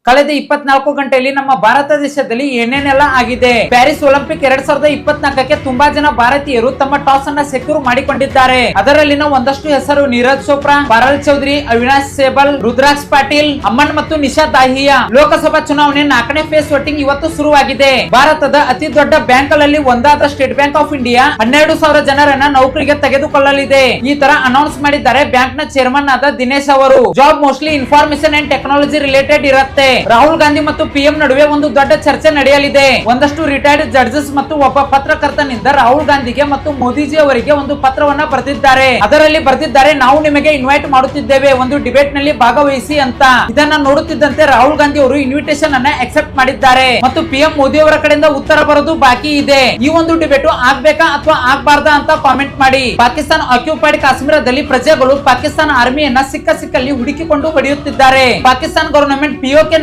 ಕಳೆದ 24 ಗಂಟೆಯಲ್ಲಿ ನಮ್ಮ ಭಾರತ ದೇಶದಲ್ಲಿ ಏನೇನೆಲ್ಲ ಆಗಿದೆ. ಪ್ಯಾರಿಸ್ ಒಲಿಂಪಿಕ್ 2024ಕ್ಕೆ ತುಂಬಾ ಜನ ಭಾರತೀಯರು ತಮ್ಮ ಟಾಸ್ ಅನ್ನ ಸೆಕ್ಯೂರ್ ಮಾಡಿಕೊಂಡಿದ್ದಾರೆ. ಅದರಲ್ಲಿನ ಒಂದಷ್ಟು ಹೆಸರು ನೀರಜ್ ಚೋಪ್ರಾ, ಪಾರಲ್ ಚೌಧರಿ, ಅವಿನಾಶ್ ಸೇಬಲ್, ರುದ್ರಾಕ್ಷ್ ಪಾಟೀಲ್, ಅಮ್ಮನ್ ಮತ್ತು ನಿಶಾ ದಾಹಿಯಾ. ಲೋಕಸಭಾ ಚುನಾವಣೆ 4ನೇ ಫೇಸ್ ವೋಟಿಂಗ್ ಇವತ್ತು ಶುರುವಾಗಿದೆ. ಭಾರತದ ಅತಿ ದೊಡ್ಡ ಬ್ಯಾಂಕ್ ಗಳಲ್ಲಿ ಒಂದಾದ ಸ್ಟೇಟ್ ಬ್ಯಾಂಕ್ ಆಫ್ ಇಂಡಿಯಾ 12,000 ಜನರನ್ನ ನೌಕರಿಗೆ ತೆಗೆದುಕೊಳ್ಳಲಿದೆ. ಈ ತರ ಅನೌನ್ಸ್ ಮಾಡಿದ್ದಾರೆ ಬ್ಯಾಂಕ್ ನ ಚೇರ್ಮನ್ ಆದ ದಿನೇಶ್ ಅವರು. Job mostly information and technology related ಇರುತ್ತೆ. ರಾಹುಲ್ ಗಾಂಧಿ ಮತ್ತು ಪಿಎಂ ನಡುವೆ ಒಂದು ದೊಡ್ಡ ಚರ್ಚೆ ನಡೆಯಲಿದೆ. ಒಂದಷ್ಟು ರಿಟೈರ್ಡ್ ಜಡ್ಜಸ್ ಮತ್ತು ಒಬ್ಬ ಪತ್ರಕರ್ತನಿಂದ ರಾಹುಲ್ ಗಾಂಧಿಗೆ ಮತ್ತು ಮೋದಿಜಿ ಅವರಿಗೆ ಒಂದು ಪತ್ರವನ್ನ ಬರೆದಿದ್ದಾರೆ. ಅದರಲ್ಲಿ ಬರೆದಿದ್ದಾರೆ, ನಾವು ನಿಮಗೆ ಇನ್ವೈಟ್ ಮಾಡುತ್ತಿದ್ದೇವೆ, ಒಂದು ಡಿಬೇಟ್ ನಲ್ಲಿ ಭಾಗವಹಿಸಿ ಅಂತ. ಇದನ್ನ ನೋಡುತ್ತಿದ್ದಂತೆ ರಾಹುಲ್ ಗಾಂಧಿ ಅವರು ಇನ್ವಿಟೇಷನ್ ಅನ್ನ ಅಕ್ಸೆಪ್ಟ್ ಮಾಡಿದ್ದಾರೆ ಮತ್ತು ಪಿಎಂ ಮೋದಿ ಅವರ ಕಡೆಯಿಂದ ಉತ್ತರ ಬರೋದು ಬಾಕಿ ಇದೆ. ಈ ಒಂದು ಡಿಬೇಟ್ ಆಗ್ಬೇಕಾ ಅಥವಾ ಆಗ್ಬಾರ್ದಾ ಅಂತ ಕಾಮೆಂಟ್ ಮಾಡಿ. ಪಾಕಿಸ್ತಾನ ಆಕ್ಯುಪೈಡ್ ಕಾಶ್ಮೀರದಲ್ಲಿ ಪ್ರಜೆಗಳು ಪಾಕಿಸ್ತಾನ ಆರ್ಮಿಯನ್ನ ಸಿಕ್ಕಲ್ಲಿ ಹುಡುಕಿಕೊಂಡು ಹೊಡೆಯುತ್ತಿದ್ದಾರೆ. Pakistan government PoK